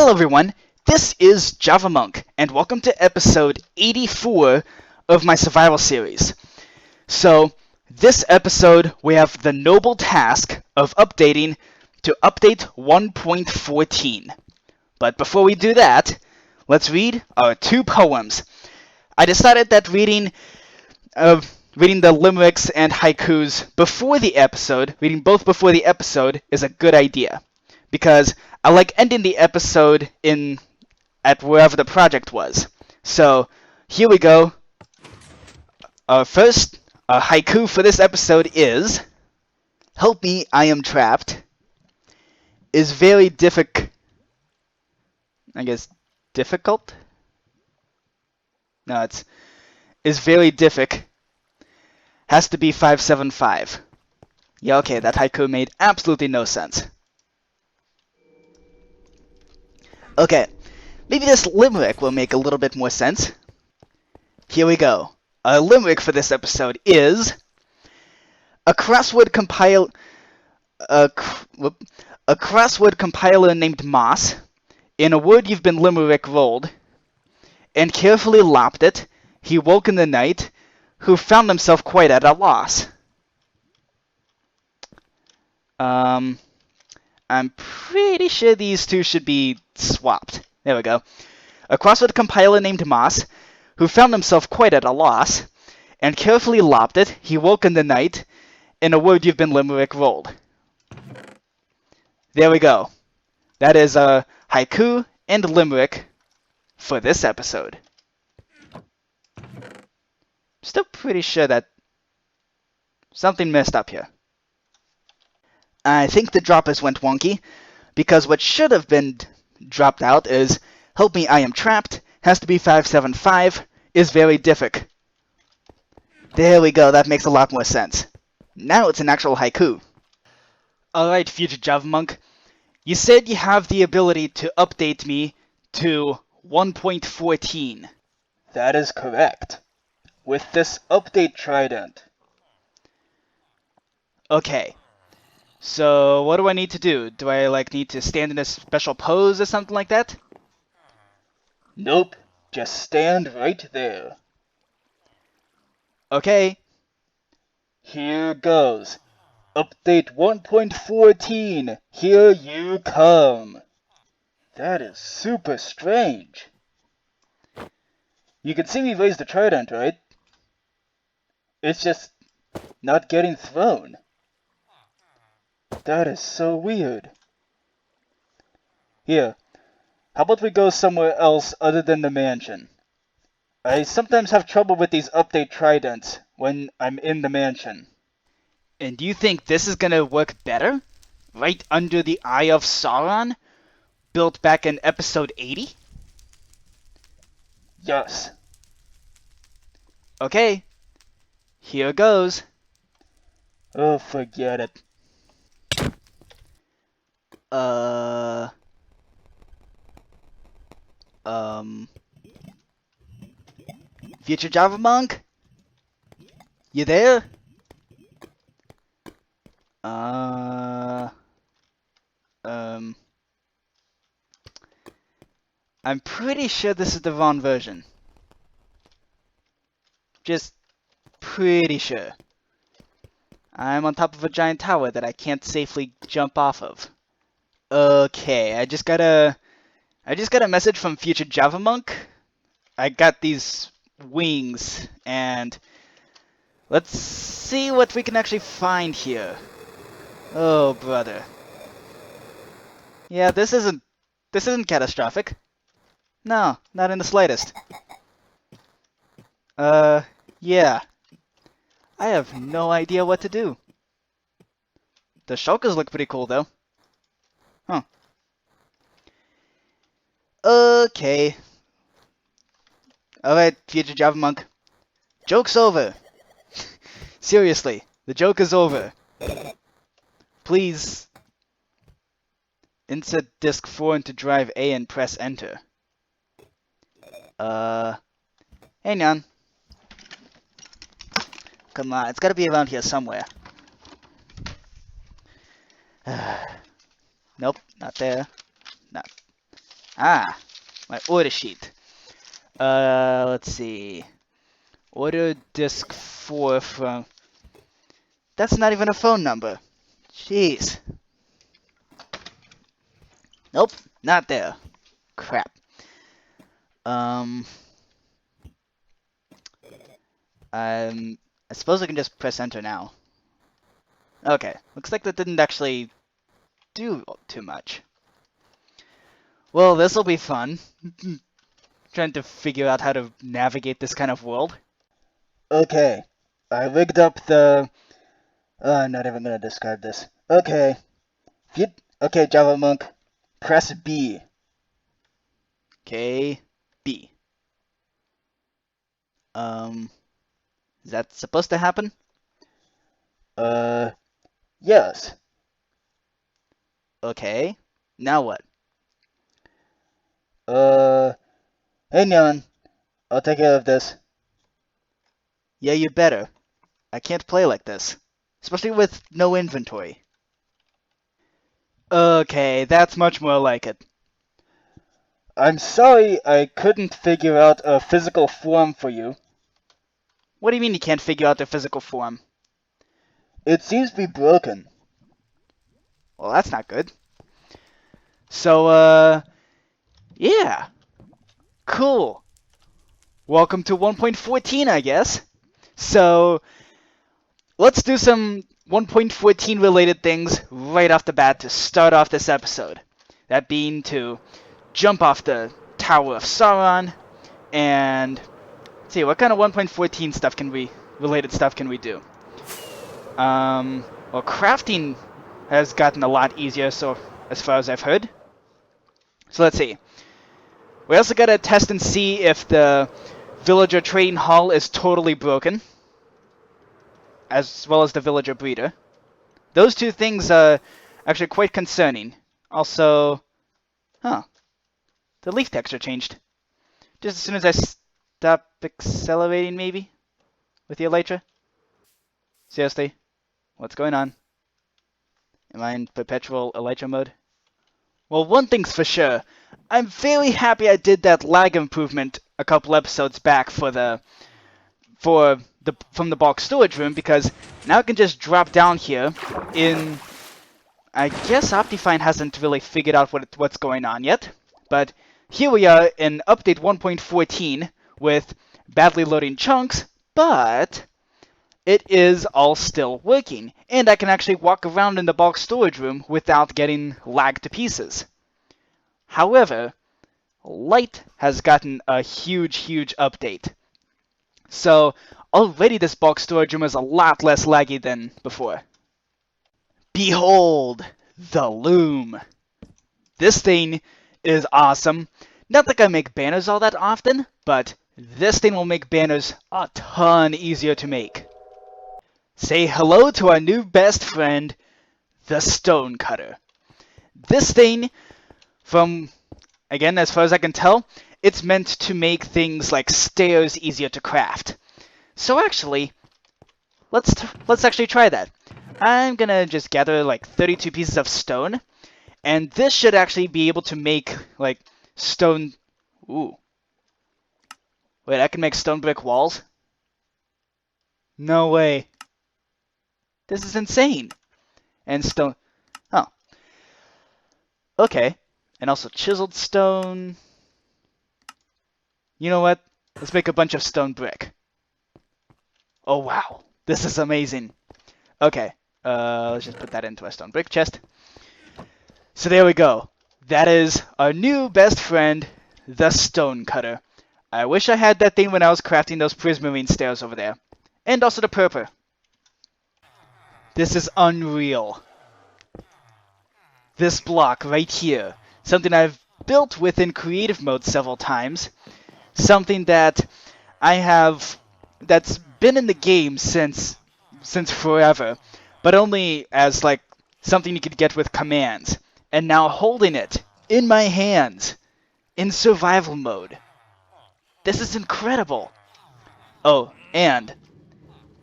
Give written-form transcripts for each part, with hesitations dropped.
Hello everyone, this is Javamonk, and welcome to episode 84 of my survival series. So, this episode we have the noble task of updating to update 1.14. But before we do that, let's read our two poems. I decided that reading the limericks and haikus before the episode, reading both before the episode, is a good idea. Because I like ending the episode at wherever the project was. So, here we go. First, haiku for this episode is, "Help me, I am trapped. Is very difficult. Difficult? No, is very difficult. Has to be 575. Yeah, okay, that haiku made absolutely no sense. Okay, maybe this limerick will make a little bit more sense. Here we go. A limerick for this episode is, a crossword compiler named Moss, in a word you've been limerick rolled, and carefully lopped it, he woke in the night, who found himself quite at a loss. I'm pretty sure these two should be swapped. There we go. A crossword compiler named Moss, who found himself quite at a loss, and carefully lopped it, he woke in the night, in a word you've been limerick rolled. There we go. That is a haiku and limerick for this episode. Still pretty sure that something messed up here. I think the droppers went wonky, because what should have been dropped out is, help me, I am trapped, has to be 575, is very difficult. There we go, that makes a lot more sense. Now it's an actual haiku. Alright, future Javamonk, you said you have the ability to update me to 1.14. That is correct. With this update trident. Okay. So, what do I need to do? Do I, need to stand in a special pose or something like that? Nope. Just stand right there. Okay. Here goes. Update 1.14. Here you come. That is super strange. You can see me raise the trident, right? It's just not getting thrown. That is so weird. Here, how about we go somewhere else other than the mansion? I sometimes have trouble with these update tridents when I'm in the mansion. And do you think this is gonna work better? Right under the Eye of Sauron? Built back in episode 80? Yes. Okay. Here goes. Oh, forget it. Future Javamonk? You there? I'm pretty sure this is the wrong version. Just pretty sure. I'm on top of a giant tower that I can't safely jump off of. Okay, I just got a message from future Javamonk. I got these wings, and let's see what we can actually find here. Oh, brother. Yeah, this isn't catastrophic. No, not in the slightest. Yeah. I have no idea what to do. The shulkers look pretty cool, though. Huh. Okay. Alright, future Javamonk. Joke's over. Seriously, the joke is over. Please insert disk 4 into drive A and press enter. Hang on. Come on, it's gotta be around here somewhere. Nope, not there. Not. Ah, my order sheet. Let's see. Order disc 4 from... That's not even a phone number. Jeez. Nope, not there. Crap. Um... I suppose I can just press enter now. Okay, looks like that didn't actually do too much. Well, this'll be fun. Trying to figure out how to navigate this kind of world. Okay, I rigged up the... I'm not even gonna describe this. Okay. Okay, Javamonk. Press B. Okay, B. Is that supposed to happen? Yes. Okay, now what? Hang on. I'll take care of this. Yeah, you better. I can't play like this. Especially with no inventory. Okay, that's much more like it. I'm sorry I couldn't figure out a physical form for you. What do you mean you can't figure out the physical form? It seems to be broken. Well, that's not good. So, yeah. Cool. Welcome to 1.14, I guess. So, let's do some 1.14 related things right off the bat to start off this episode. That being to jump off the Tower of Sauron and let's see what kind of 1.14 stuff related stuff can we do? Well, crafting has gotten a lot easier, so as far as I've heard. So let's see. We also gotta test and see if the villager trading hall is totally broken, as well as the villager breeder. Those two things are actually quite concerning. Also, the leaf texture changed. Just as soon as I stop accelerating, maybe? With the elytra? Seriously? What's going on? Am I in perpetual elytra mode? Well, one thing's for sure. I'm very happy I did that lag improvement a couple episodes back from the bulk storage room, because now I can just drop down here in... I guess Optifine hasn't really figured out what's going on yet, but here we are in update 1.14 with badly loading chunks, but it is all still working, and I can actually walk around in the bulk storage room without getting lagged to pieces. However, light has gotten a huge update. So already this bulk storage room is a lot less laggy than before. Behold, the loom. This thing is awesome. Not like I make banners all that often, but this thing will make banners a ton easier to make. Say hello to our new best friend, the stone cutter. This thing, again, as far as I can tell, it's meant to make things like stairs easier to craft. So actually, let's actually try that. I'm gonna just gather like 32 pieces of stone, and this should actually be able to make like stone... Ooh. Wait, I can make stone brick walls? No way. This is insane. And stone... Oh. Okay. And also chiseled stone. You know what? Let's make a bunch of stone brick. Oh wow. This is amazing. Okay. Let's just put that into our stone brick chest. So there we go. That is our new best friend, the stone cutter. I wish I had that thing when I was crafting those prismarine stairs over there. And also the purple. This is unreal. This block right here. Something I've built within creative mode several times. Something that that's been in the game since forever. But only as like something you could get with commands. And now holding it in my hands in survival mode. This is incredible. Oh, and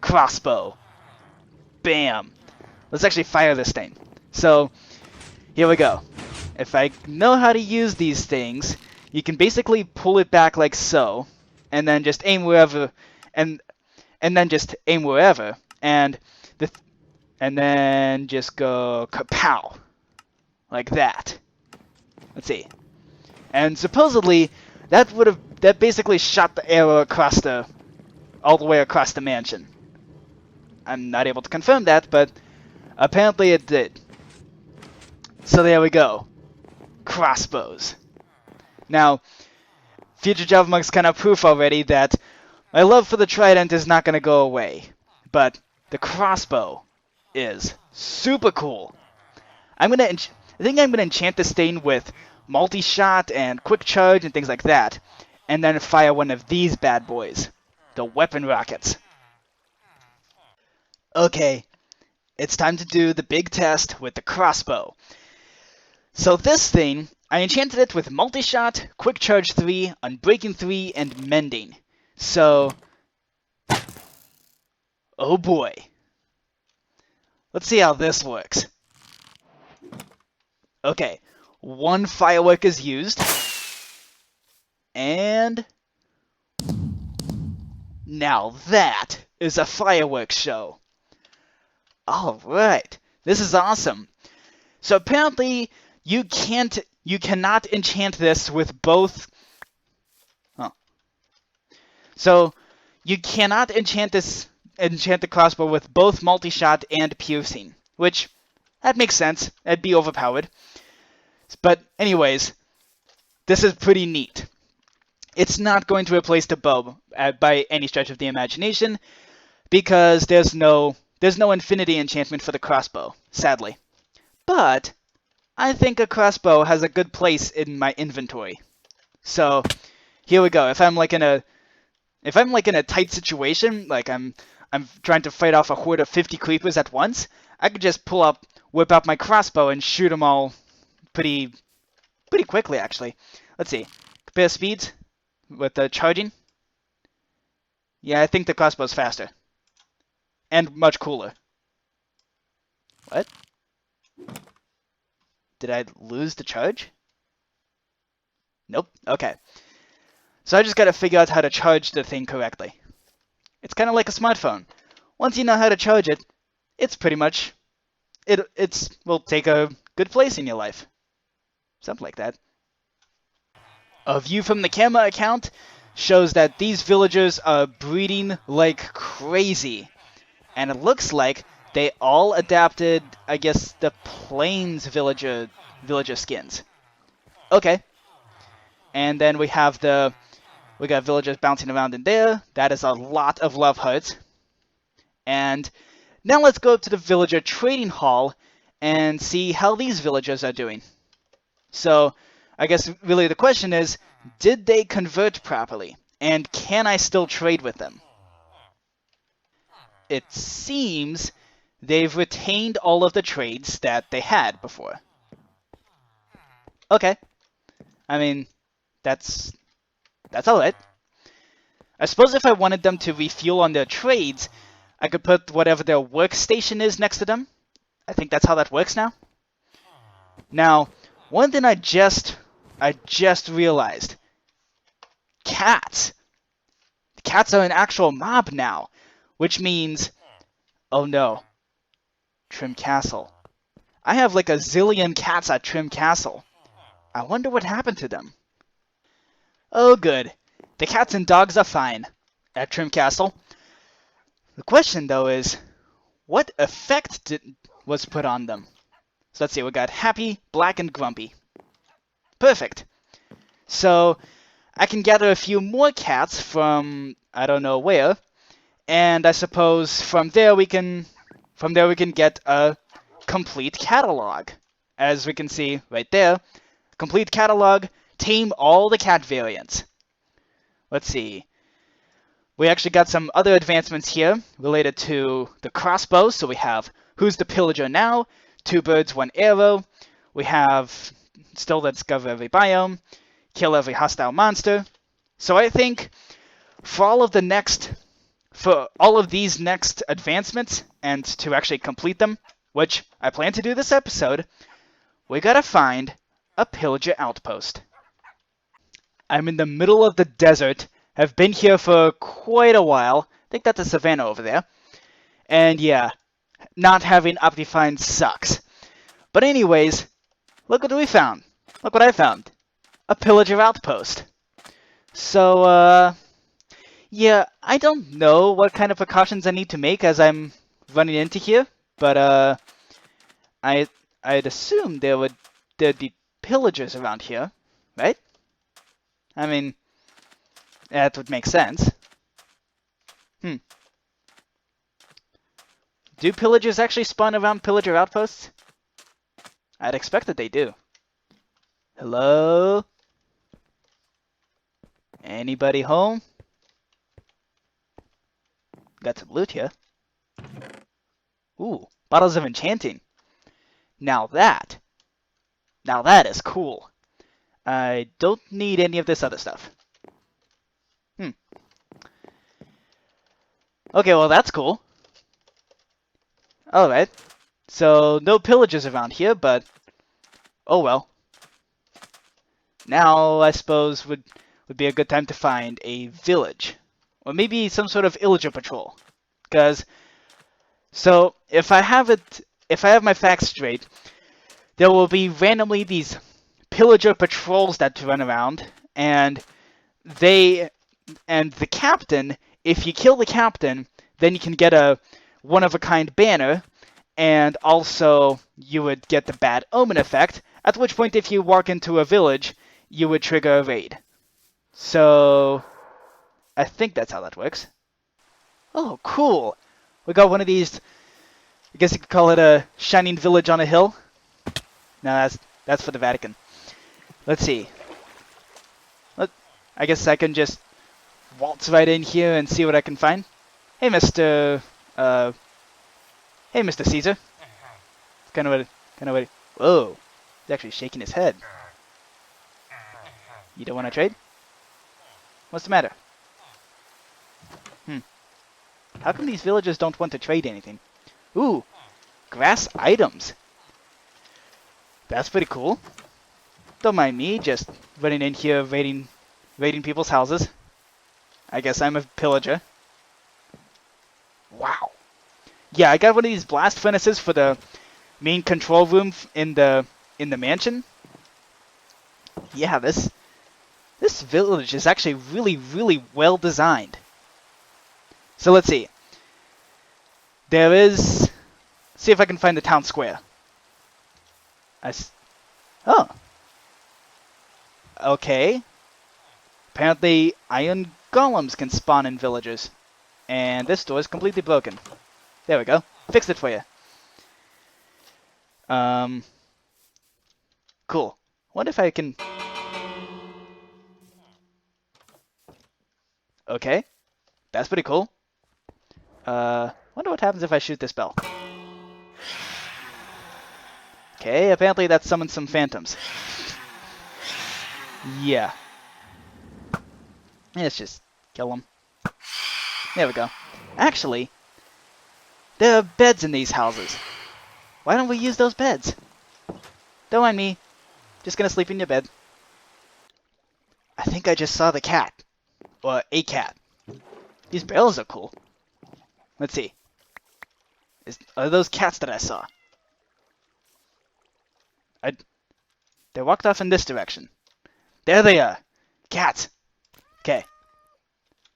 crossbow. Bam. Let's actually fire this thing. So, here we go. if I know how to use these things, you can basically pull it back like so, and then just aim wherever, and then just aim wherever, and then just go kapow, like that. Let's see. And supposedly, that basically shot the arrow all the way across the mansion. I'm not able to confirm that, but apparently it did. So there we go. Crossbows. Now, future Javamonk's kind of proof already that my love for the trident is not going to go away, but the crossbow is super cool. I think I'm gonna enchant this thing with multi-shot and quick charge and things like that, and then fire one of these bad boys, the weapon rockets. Okay, it's time to do the big test with the crossbow. So this thing, I enchanted it with multi-shot, quick charge 3, unbreaking 3, and mending. So, oh boy. Let's see how this works. Okay, one firework is used, and now that is a fireworks show. Alright, this is awesome. So apparently you cannot enchant this with both. So you cannot enchant the crossbow with both multi-shot and piercing, which that makes sense. That'd be overpowered. But anyways, this is pretty neat. It's not going to replace the bow by any stretch of the imagination, because there's no infinity enchantment for the crossbow, sadly. But I think a crossbow has a good place in my inventory. So here we go. If I'm like in a tight situation, like I'm trying to fight off a horde of 50 creepers at once, I could just whip out my crossbow and shoot them all pretty quickly, actually. Let's see. Compare speeds with the charging. Yeah, I think the crossbow's faster. And much cooler. What? Did I lose the charge? Nope. Okay. So I just gotta figure out how to charge the thing correctly. It's kind of like a smartphone. Once you know how to charge it, it's pretty much will take a good place in your life. Something like that. A view from the camera account shows that these villagers are breeding like crazy. And it looks like they all adapted, I guess, the Plains villager skins. Okay. And then we got villagers bouncing around in there. That is a lot of love hearts. And now let's go to the villager trading hall and see how these villagers are doing. So, I guess really the question is, did they convert properly? And can I still trade with them? It seems they've retained all of the trades that they had before. Okay. I mean, that's alright. I suppose if I wanted them to refuel on their trades, I could put whatever their workstation is next to them. I think that's how that works now. Now, one thing I just realized. Cats. Cats are an actual mob now. Which means, oh no, Trim Castle. I have like a zillion cats at Trim Castle. I wonder what happened to them. Oh good, the cats and dogs are fine at Trim Castle. The question though is, what effect was put on them? So let's see, we got happy, black, and grumpy. Perfect. So I can gather a few more cats from I don't know where. And I suppose from there we can get a complete catalog. As we can see right there, complete catalog, tame all the cat variants. Let's see. We actually got some other advancements here related to the crossbow. So we have Who's the Pillager Now, 2 birds, 1 arrow. We have still discover every biome, kill every hostile monster. So I think for all of these next advancements, and to actually complete them, which I plan to do this episode, we gotta find a pillager outpost. I'm in the middle of the desert. Have been here for quite a while. I think that's a savanna over there. And yeah, not having Optifine sucks. But anyways, look what we found. Look what I found. A pillager outpost. So, yeah, I don't know what kind of precautions I need to make as I'm running into here, but I'd assume there'd be pillagers around here, right? I mean, that would make sense. Do pillagers actually spawn around pillager outposts? I'd expect that they do. Hello? Anybody home? Got some loot here. Ooh, bottles of enchanting. Now that is cool. I don't need any of this other stuff. Okay, well that's cool. Alright. So, no pillagers around here, but oh well. Now, I suppose, would be a good time to find a village. Or maybe some sort of illager patrol. Because, so, if I have my facts straight, there will be randomly these pillager patrols that run around, and the captain, if you kill the captain, then you can get a one-of-a-kind banner, and also you would get the bad omen effect, at which point if you walk into a village, you would trigger a raid. So, I think that's how that works. Oh, cool! We got one of these, I guess you could call it a shining village on a hill. No, that's for the Vatican. Let's see. I guess I can just waltz right in here and see what I can find. Hey, Mr. Hey, Mr. Caesar. Kind of what. Whoa, he's actually shaking his head. You don't want to trade? What's the matter? How come these villagers don't want to trade anything? Ooh, grass items. That's pretty cool. Don't mind me just running in here raiding people's houses. I guess I'm a pillager. Wow. Yeah, I got one of these blast furnaces for the main control room in the mansion. Yeah, this village is actually really well designed. So let's see. See if I can find the town square. Oh. Okay. Apparently, iron golems can spawn in villages. And this door is completely broken. There we go. Fixed it for you. Cool. What if I can... Okay. That's pretty cool. Wonder what happens if I shoot this bell. Okay, apparently that summons some phantoms. Yeah. Let's just kill them. There we go. Actually, there are beds in these houses. Why don't we use those beds? Don't mind me. Just gonna sleep in your bed. I think I just saw the cat. Or a cat. These barrels are cool. Let's see. Are those cats that I saw? They walked off in this direction. There they are. Cats. Okay.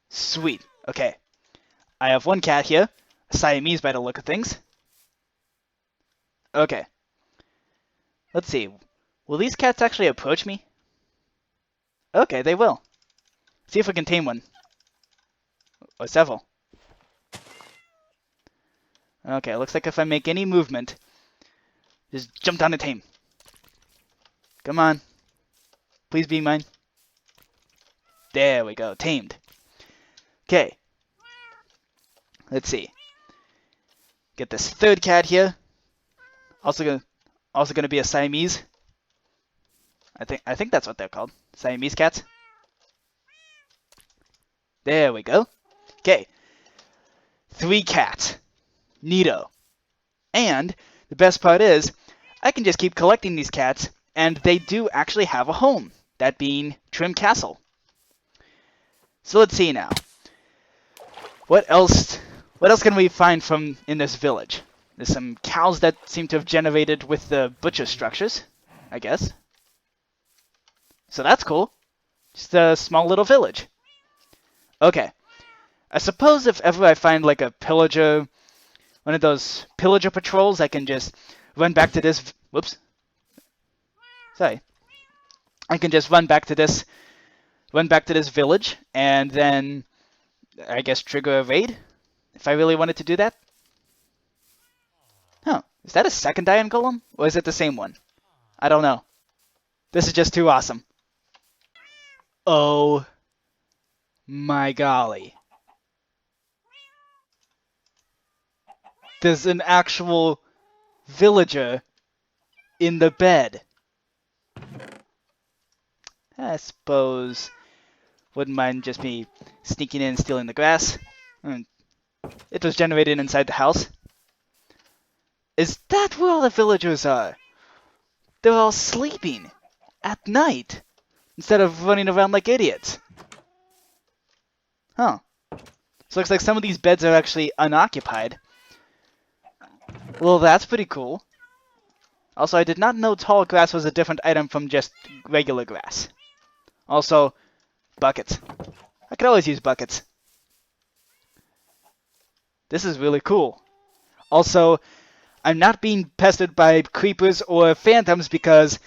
Sweet. Okay. I have one cat here. A Siamese by the look of things. Okay. Let's see. Will these cats actually approach me? Okay, they will. See if we can tame one. Or several. Okay, looks like if I make any movement, just jump down and tame. Come on. Please be mine. There we go. Tamed. Okay. Let's see. Get this third cat here. Also gonna be a Siamese. I think that's what they're called. Siamese cats. There we go. Okay. 3 cats. Neato. And the best part is, I can just keep collecting these cats and they do actually have a home, that being Trim Castle. So let's see now. What else can we find from in this village? There's some cows that seem to have generated with the butcher structures, I guess. So that's cool. Just a small little village. Okay. I suppose if ever I find like a pillager, one of those pillager patrols, I can just run back to this. Whoops. Sorry. I can just run back to this village, and then I guess trigger a raid if I really wanted to do that. Huh? Is that a second iron golem, or is it the same one? I don't know. This is just too awesome. Oh my golly. There's an actual villager in the bed. I suppose wouldn't mind just me sneaking in and stealing the grass. It was generated inside the house. Is that where all the villagers are? They're all sleeping at night instead of running around like idiots. Huh. So looks like some of these beds are actually unoccupied. Well, that's pretty cool. Also, I did not know tall grass was a different item from just regular grass. Also, buckets. I could always use buckets. This is really cool. Also, I'm not being pestered by creepers or phantoms because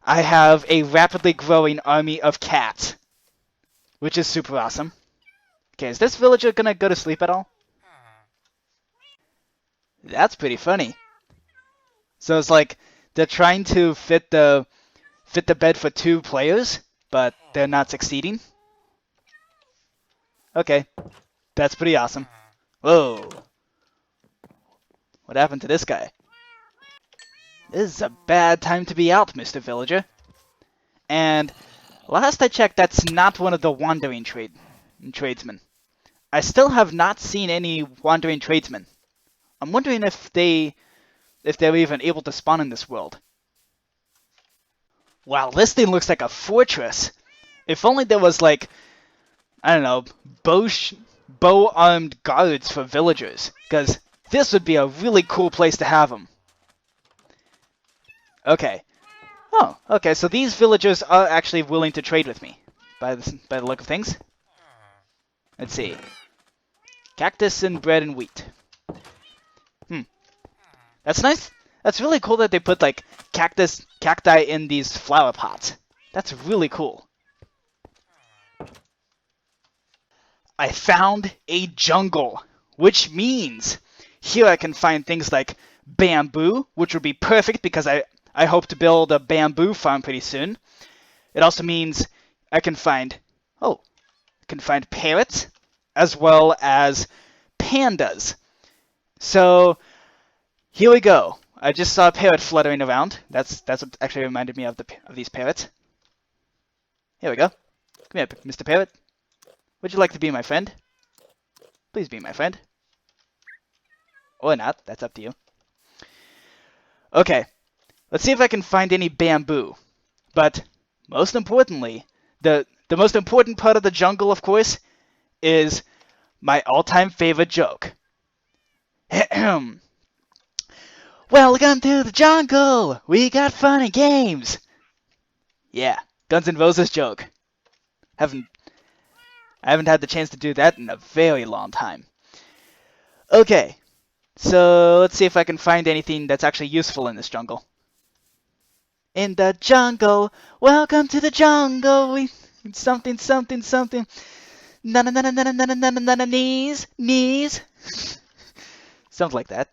I have a rapidly growing army of cats, which is super awesome. Okay, is this villager gonna go to sleep at all? That's pretty funny. So it's like they're trying to fit the bed for 2 players, but they're not succeeding. Okay, that's pretty awesome. Whoa. What happened to this guy? This is a bad time to be out, Mr. Villager. And last I checked, that's not one of the wandering tradesmen. I still have not seen any wandering tradesmen. I'm wondering if they're even able to spawn in this world. Wow, this thing looks like a fortress. If only there was like, I don't know, bow-armed guards for villagers, because this would be a really cool place to have them. Okay. Oh, okay, so these villagers are actually willing to trade with me, by the look of things. Let's see. Cactus and bread and wheat. That's nice. That's really cool that they put like cacti in these flower pots. That's really cool. I found a jungle, which means here I can find things like bamboo, which would be perfect because I hope to build a bamboo farm pretty soon. It also means I can find parrots as well as pandas. So here we go. I just saw a parrot fluttering around. That's what actually reminded me of these parrots. Here we go. Come here, Mr. Parrot. Would you like to be my friend? Please be my friend. Or not. That's up to you. Okay. Let's see if I can find any bamboo. But most importantly, the most important part of the jungle, of course, is my all-time favorite joke. Welcome to the jungle! We got fun and games! Yeah, Guns N' Roses joke. I haven't had the chance to do that in a very long time. Okay, so let's see if I can find anything that's actually useful in this jungle. In the jungle, welcome to the jungle. We something. Na na na na na na na na na knees. Something like that.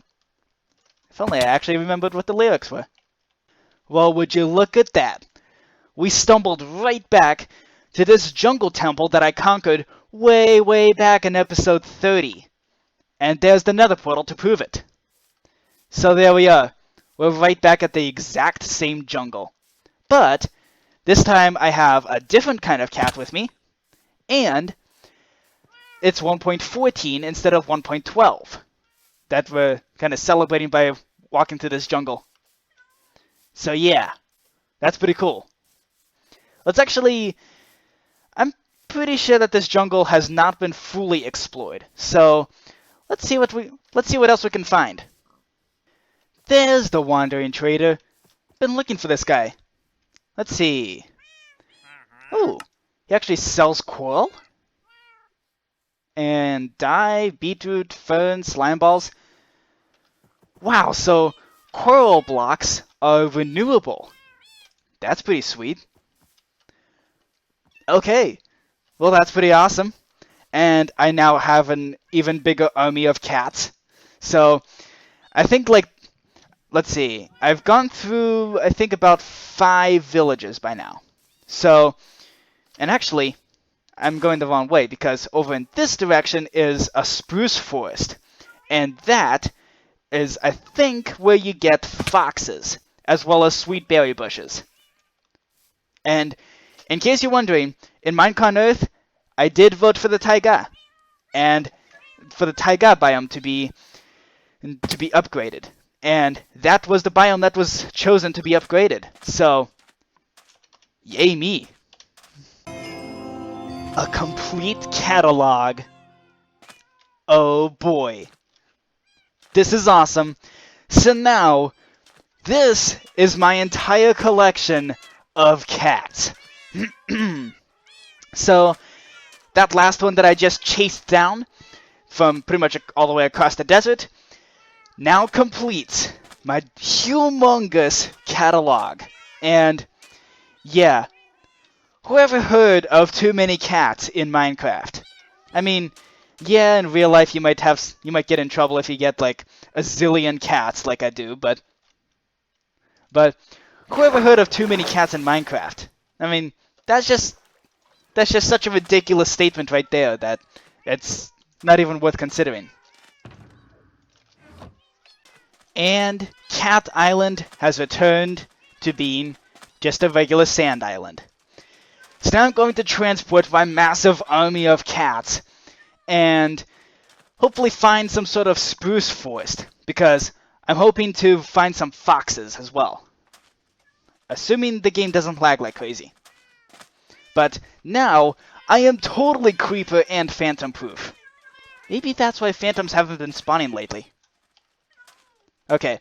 If only I actually remembered what the lyrics were. Well, would you look at that? We stumbled right back to this jungle temple that I conquered way back in episode 30. And there's the nether portal to prove it. So there we are. We're right back at the exact same jungle. But this time I have a different kind of cat with me. And it's 1.14 instead of 1.12. That we're kind of celebrating by walking through this jungle. So yeah, That's pretty cool. Let's actually... I'm pretty sure that this jungle has not been fully explored. So, let's see what else we can find. There's the wandering trader. Been looking for this guy. Let's see. Oh, he actually sells coral? And dye, beetroot, fern, slime balls. Wow, so coral blocks are renewable. That's pretty sweet. Okay, well that's pretty awesome. And I now have an even bigger army of cats. So, I think like, let's see, I've gone through, I think about 5 villages by now. So, and actually, I'm going the wrong way because over in this direction is a spruce forest. And that is, I think, where you get foxes, as well as sweet berry bushes. And in case you're wondering, in Minecraft Earth, I did vote for the taiga, and for the taiga biome to be upgraded. And that was the biome that was chosen to be upgraded. So, yay me. A complete catalog. Oh boy. This is awesome. So now, this is my entire collection of cats. So, that last one that I just chased down from pretty much all the way across the desert now completes my humongous catalog. And yeah, whoever heard of too many cats in Minecraft? I mean, yeah, in real life you might get in trouble if you get like a zillion cats like I do, but whoever heard of too many cats in Minecraft? I mean, that's just such a ridiculous statement right there that it's not even worth considering. And Cat Island has returned to being just a regular sand island. So now I'm going to transport my massive army of cats and hopefully find some sort of spruce forest, because I'm hoping to find some foxes as well. Assuming the game doesn't lag like crazy. But now, I am totally creeper and phantom proof. Maybe that's why phantoms haven't been spawning lately. Okay,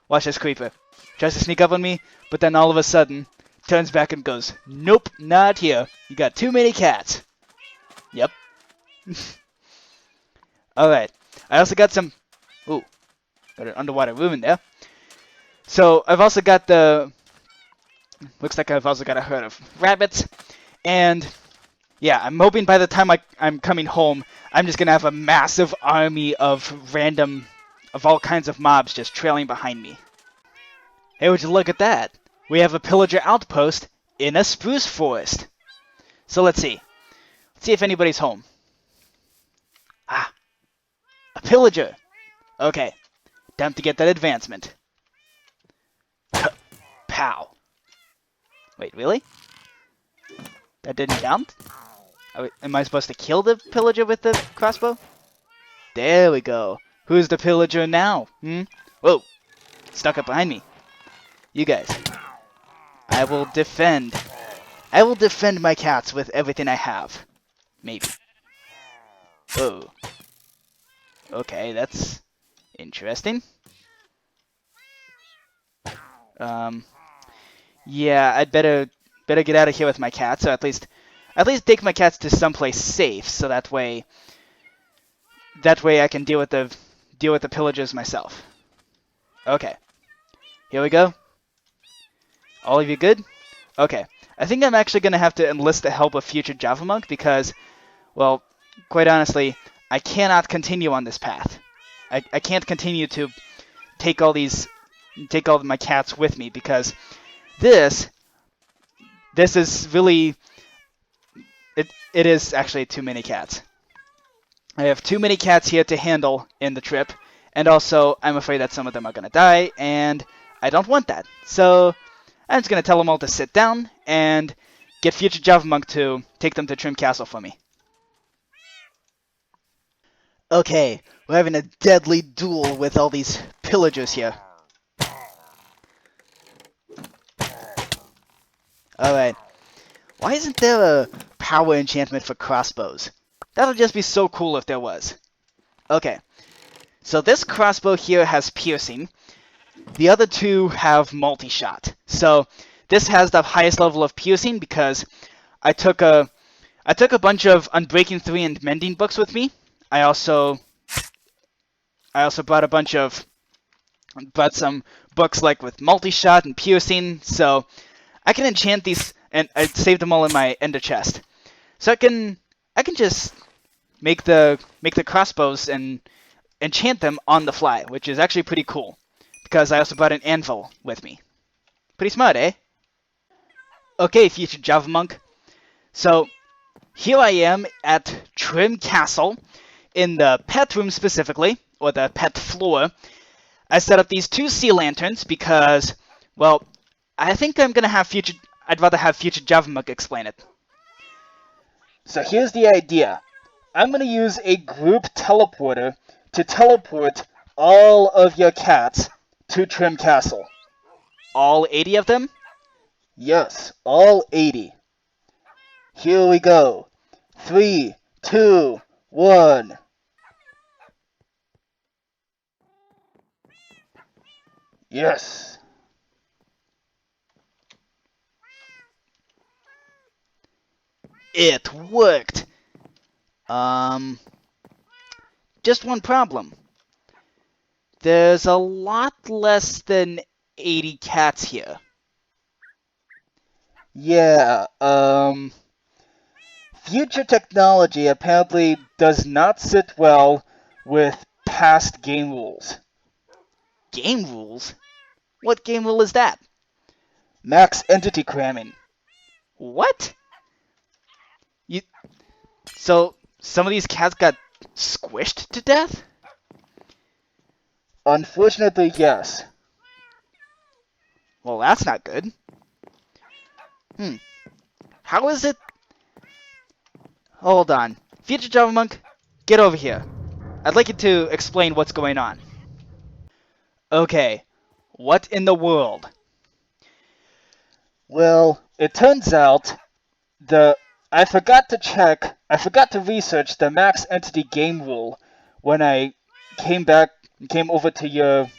watch this creeper. Tries to sneak up on me, but then all of a sudden, turns back and goes, nope, not here. You got too many cats. Yep. Alright, I also got some... Ooh, got an underwater room in there. So, I've also got the... Looks like I've also got a herd of rabbits. And, yeah, I'm hoping by the time I'm coming home, I'm just gonna have a massive army of all kinds of mobs just trailing behind me. Hey, would you look at that? We have a pillager outpost in a spruce forest. So let's see. Let's see if anybody's home. Ah, a pillager. Okay, time to get that advancement. Pow. Wait, really? That didn't count? Am I supposed to kill the pillager with the crossbow? There we go. Who's the pillager now? Whoa. Stuck up behind me. You guys. I will defend. I will defend my cats with everything I have. Maybe. Whoa. Okay, that's interesting. Yeah, I'd better get out of here with my cats, or at least take my cats to someplace safe, so that way I can deal with the pillagers myself. Okay. Here we go. All of you good? Okay. I think I'm actually going to have to enlist the help of future Javamonk because, well, quite honestly, I cannot continue on this path. I can't continue to take all of my cats with me because this is really... It is actually too many cats. I have too many cats here to handle in the trip, and also I'm afraid that some of them are going to die, and I don't want that. So I'm just going to tell them all to sit down and get future Javamonk to take them to Trim Castle for me. Okay, we're having a deadly duel with all these pillagers here. Alright. Why isn't there a power enchantment for crossbows? That would just be so cool if there was. Okay. So this crossbow here has piercing. The other two have multi-shot. So this has the highest level of piercing because I took a bunch of Unbreaking 3 and Mending books with me. I also brought some books like with multi-shot and piercing, so I can enchant these, and I saved them all in my ender chest. So I can just make the crossbows and enchant them on the fly, which is actually pretty cool. Because I also brought an anvil with me. Pretty smart, eh? Okay, future Javamonk. So here I am at Trim Castle, in the pet room specifically, or the pet floor. I set up these 2 sea lanterns because, well, I think I'd rather have future Javamonk explain it. So here's the idea. I'm going to use a group teleporter to teleport all of your cats to Trim Castle. All 80 of them? Yes, all 80. Here we go. 3, 2, 1. Yes. It worked. Just one problem. There's a lot less than 80 cats here. Yeah, future technology apparently does not sit well with past game rules. Game rules? What game rule is that? Max entity cramming. What? So, some of these cats got squished to death? Unfortunately, yes. Well, that's not good. How is it? Hold on. Future Javamonk, get over here. I'd like you to explain what's going on. Okay. What in the world? Well, it turns out I forgot to research the max entity game rule when I came over to your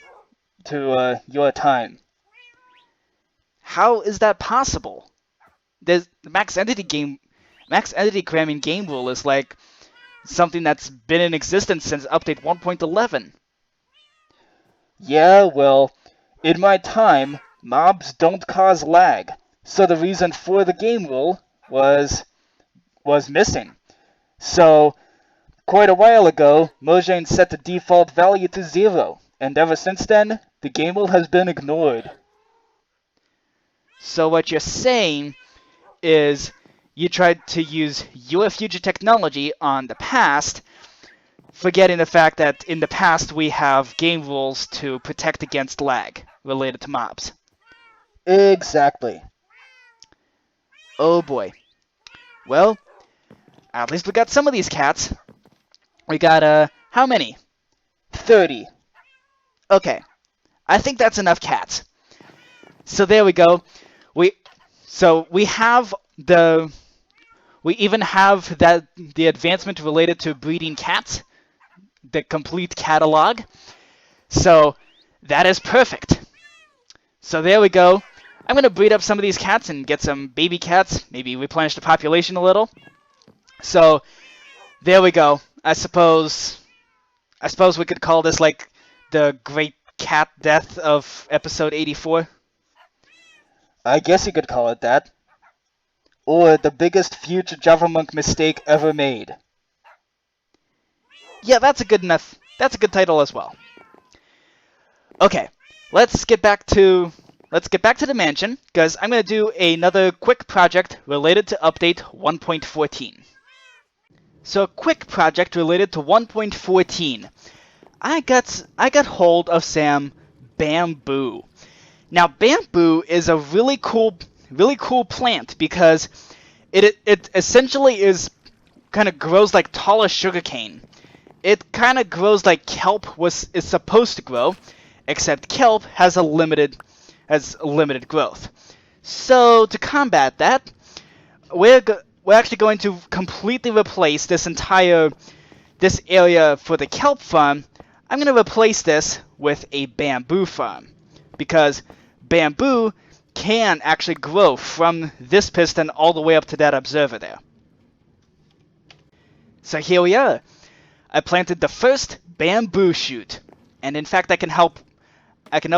time. How is that possible? The max entity cramming game rule is like something that's been in existence since update 1.11. Yeah, well, in my time, mobs don't cause lag, so the reason for the game rule was missing. So, quite a while ago, Mojang set the default value to 0, and ever since then, the game rule has been ignored. So what you're saying is you tried to use your future technology on the past, forgetting the fact that in the past we have game rules to protect against lag related to mobs. Exactly. Oh boy. Well, at least we got some of these cats. We got, how many? 30. Okay. I think that's enough cats. So there we go. We even have the advancement related to breeding cats, the complete catalog. So that is perfect. So there we go. I'm going to breed up some of these cats and get some baby cats, maybe replenish the population a little. So there we go. I suppose we could call this like the great cat death of episode 84. I guess you could call it that. Or the biggest future Javamonk mistake ever made. Yeah, that's a good title as well. Okay, let's get back to the mansion, because I'm going to do another quick project related to update 1.14. So a quick project related to 1.14. I got hold of some bamboo. Now bamboo is a really cool plant because it essentially kind of grows like taller sugarcane. It kind of grows like kelp is supposed to grow, except kelp has limited growth. So to combat that, we're actually going to completely replace this area for the kelp farm. I'm going to replace this with a bamboo farm, because bamboo can actually grow from this piston all the way up to that observer there. So here we are. I planted the first bamboo shoot, and in fact I can help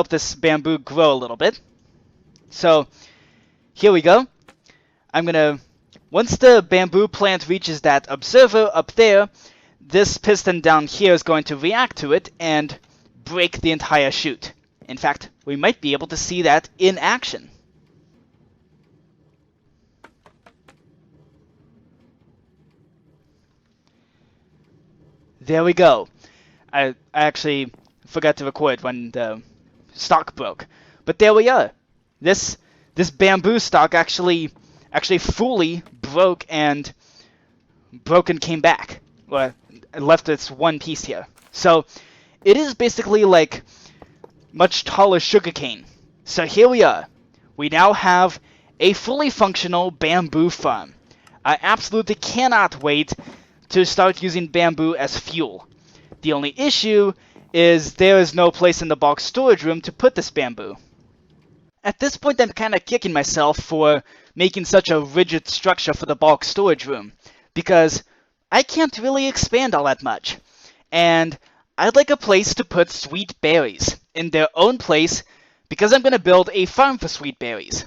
this bamboo grow a little bit. So here we go. Once the bamboo plant reaches that observer up there, this piston down here is going to react to it and break the entire shoot. In fact, we might be able to see that in action. There we go. I actually forgot to record when the stalk broke, but there we are. This bamboo stalk actually fully broke and came back. Well, it left its one piece here. So it is basically like much taller sugarcane. So here we are. We now have a fully functional bamboo farm. I absolutely cannot wait to start using bamboo as fuel. The only issue is there is no place in the bulk storage room to put this bamboo. At this point, I'm kind of kicking myself for making such a rigid structure for the bulk storage room, because I can't really expand all that much. And I'd like a place to put sweet berries in their own place, because I'm going to build a farm for sweet berries.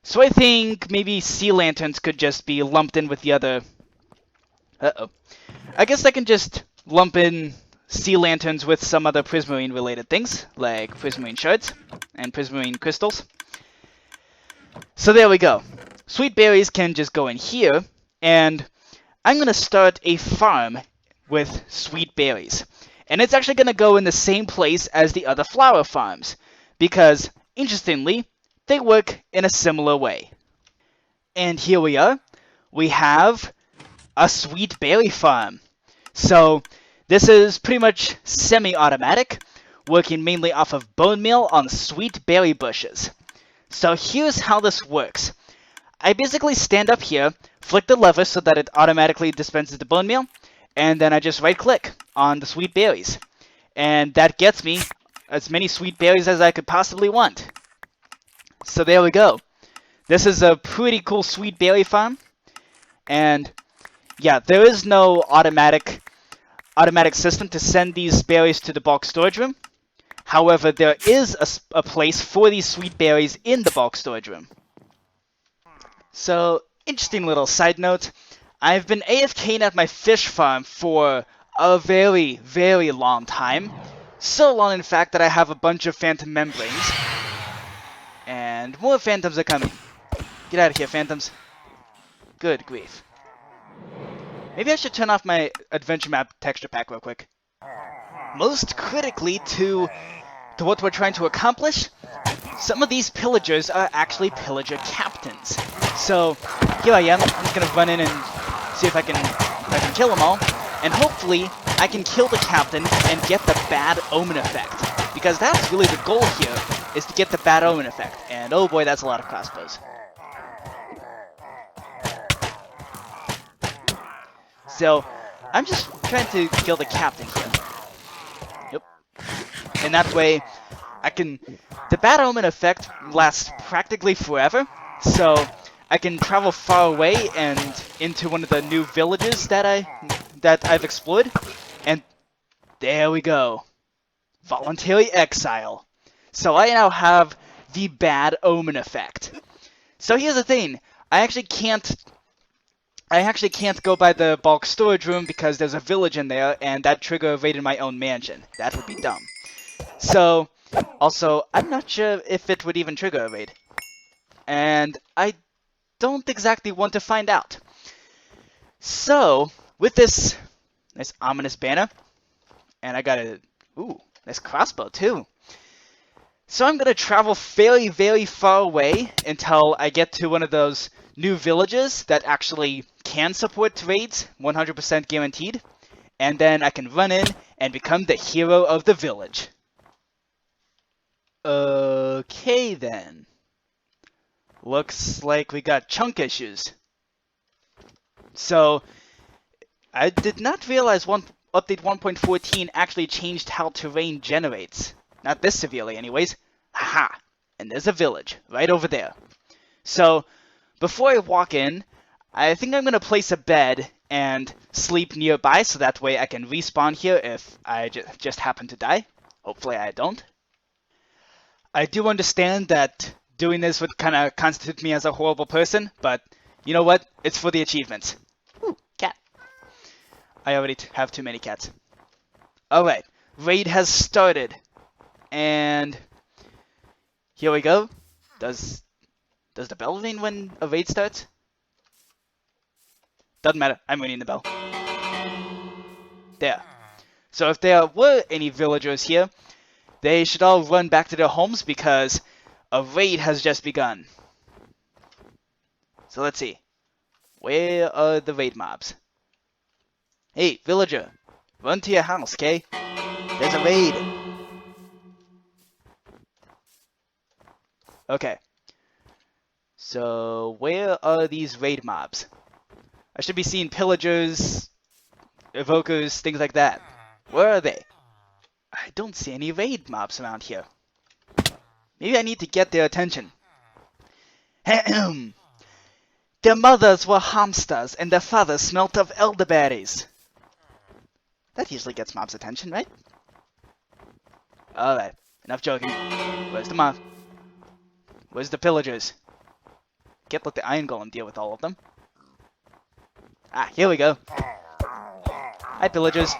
So I think maybe sea lanterns could just be lumped in with the other... I guess I can just lump in sea lanterns with some other prismarine related things, like prismarine shards and prismarine crystals. So there we go. Sweet berries can just go in here, and I'm going to start a farm with sweet berries. And it's actually going to go in the same place as the other flower farms, because, interestingly, they work in a similar way. And here we are. We have a sweet berry farm. So this is pretty much semi-automatic, working mainly off of bone meal on sweet berry bushes. So here's how this works. I basically stand up here, flick the lever so that it automatically dispenses the bone meal, and then I just right-click on the sweet berries. And that gets me as many sweet berries as I could possibly want. So there we go. This is a pretty cool sweet berry farm. And yeah, there is no automatic system to send these berries to the bulk storage room. However, there is a place for these sweet berries in the bulk storage room. So, interesting little side note. I've been AFKing at my fish farm for a very, very long time. So long, in fact, that I have a bunch of phantom membranes. And more phantoms are coming. Get out of here, phantoms. Good grief. Maybe I should turn off my adventure map texture pack real quick. Most critically to what we're trying to accomplish, some of these pillagers are actually pillager captains. So here I am. I'm just gonna run in and see if I can kill them all, and hopefully I can kill the captain and get the bad omen effect, because that's really the goal here, is to get the bad omen effect. And oh boy, that's a lot of crossbows. So I'm just trying to kill the captain here. Yep. And that way, the bad omen effect lasts practically forever, so I can travel far away and into one of the new villages that I've explored, and there we go. Voluntary exile. So I now have the bad omen effect. So here's the thing, I actually can't go by the bulk storage room because there's a village in there, and that trigger a raid in my own mansion. That would be dumb. So, also, I'm not sure if it would even trigger a raid. And I don't exactly want to find out. So, with this nice ominous banner, and I got a nice crossbow too. So I'm gonna travel very, very far away until I get to one of those new villages that actually can support raids, 100% guaranteed, and then I can run in and become the hero of the village. Okay then. looks like we got chunk issues. So, I did not realize update 1.14 actually changed how terrain generates. Not this severely anyways. Haha. And there's a village right over there. So, before I walk in, I think I'm going to place a bed and sleep nearby so that way I can respawn here if I just happen to die. Hopefully I don't. I do understand that doing this would kind of constitute me as a horrible person, but you know what? It's for the achievements. Ooh, cat. I already have too many cats. Alright, raid has started. And here we go. Does the bell ring when a raid starts? Doesn't matter, I'm ringing the bell. There. So if there were any villagers here, they should all run back to their homes because a raid has just begun. So let's see. Where are the raid mobs? Hey, villager. Run to your house, okay? There's a raid. Okay. So, where are these raid mobs? I should be seeing pillagers, evokers, things like that. Where are they? I don't see any raid mobs around here. Maybe I need to get their attention. Ahem. Their mothers were hamsters, and their fathers smelt of elderberries. That usually gets mobs' attention, right? Alright, enough joking. Where's the mob? Where's the pillagers? Can't let the Iron Golem deal with all of them. Ah, here we go. Hi, pillagers.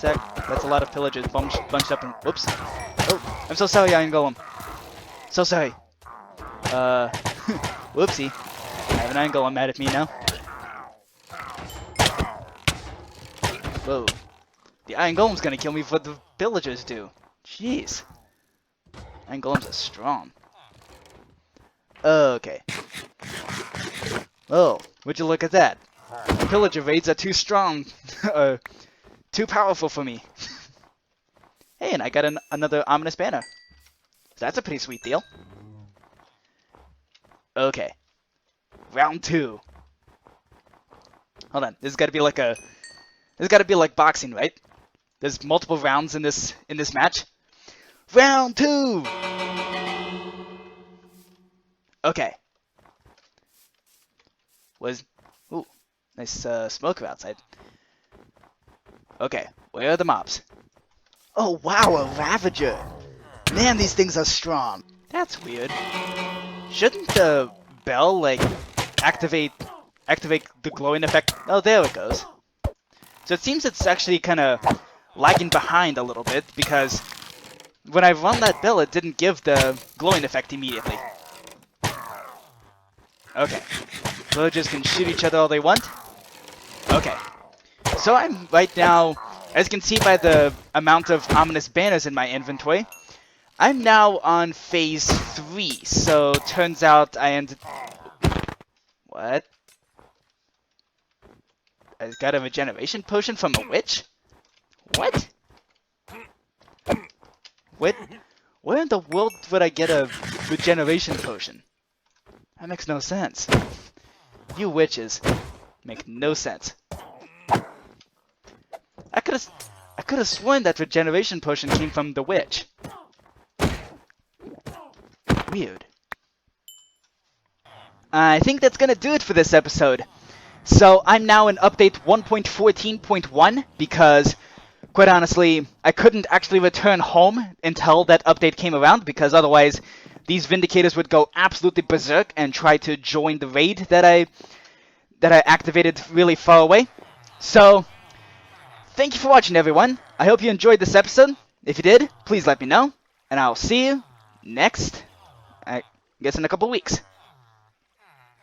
That's a lot of pillagers bunched up and... Whoops. Oh, I'm so sorry, Iron Golem. So sorry. Whoopsie. I have an Iron Golem mad at me now. Whoa. The Iron Golem's gonna kill me for what the villagers do. Jeez. Iron Golems are strong. Okay. Oh, would you look at that? Pillager raids are too strong. Too powerful for me. Hey, and I got another ominous banner. That's a pretty sweet deal. Okay. Round 2. Hold on. This has got to be like a... This has got to be like boxing, right? There's multiple rounds in this match. Round 2! Okay. Ooh, nice smoker outside. Okay, where are the mobs? Oh wow, a Ravager! Man, these things are strong. That's weird. Shouldn't the bell, like, activate the glowing effect? Oh, there it goes. So it seems it's actually kind of lagging behind a little bit, because when I run that bell, it didn't give the glowing effect immediately. Okay. Villagers can shoot each other all they want. Okay. So I'm right now, as you can see by the amount of ominous banners in my inventory, I'm now on phase 3. So turns out I ended... What? I got a regeneration potion from a witch? What? Where in the world would I get a regeneration potion? That makes no sense. You witches make no sense. I could have sworn that regeneration potion came from the witch. Weird. I think that's gonna do it for this episode. So I'm now in update 1.14.1 because, quite honestly, I couldn't actually return home until that update came around because otherwise these Vindicators would go absolutely berserk and try to join the raid that I activated really far away. So, thank you for watching, everyone. I hope you enjoyed this episode. If you did, please let me know, and I'll see you next, I guess, in a couple weeks.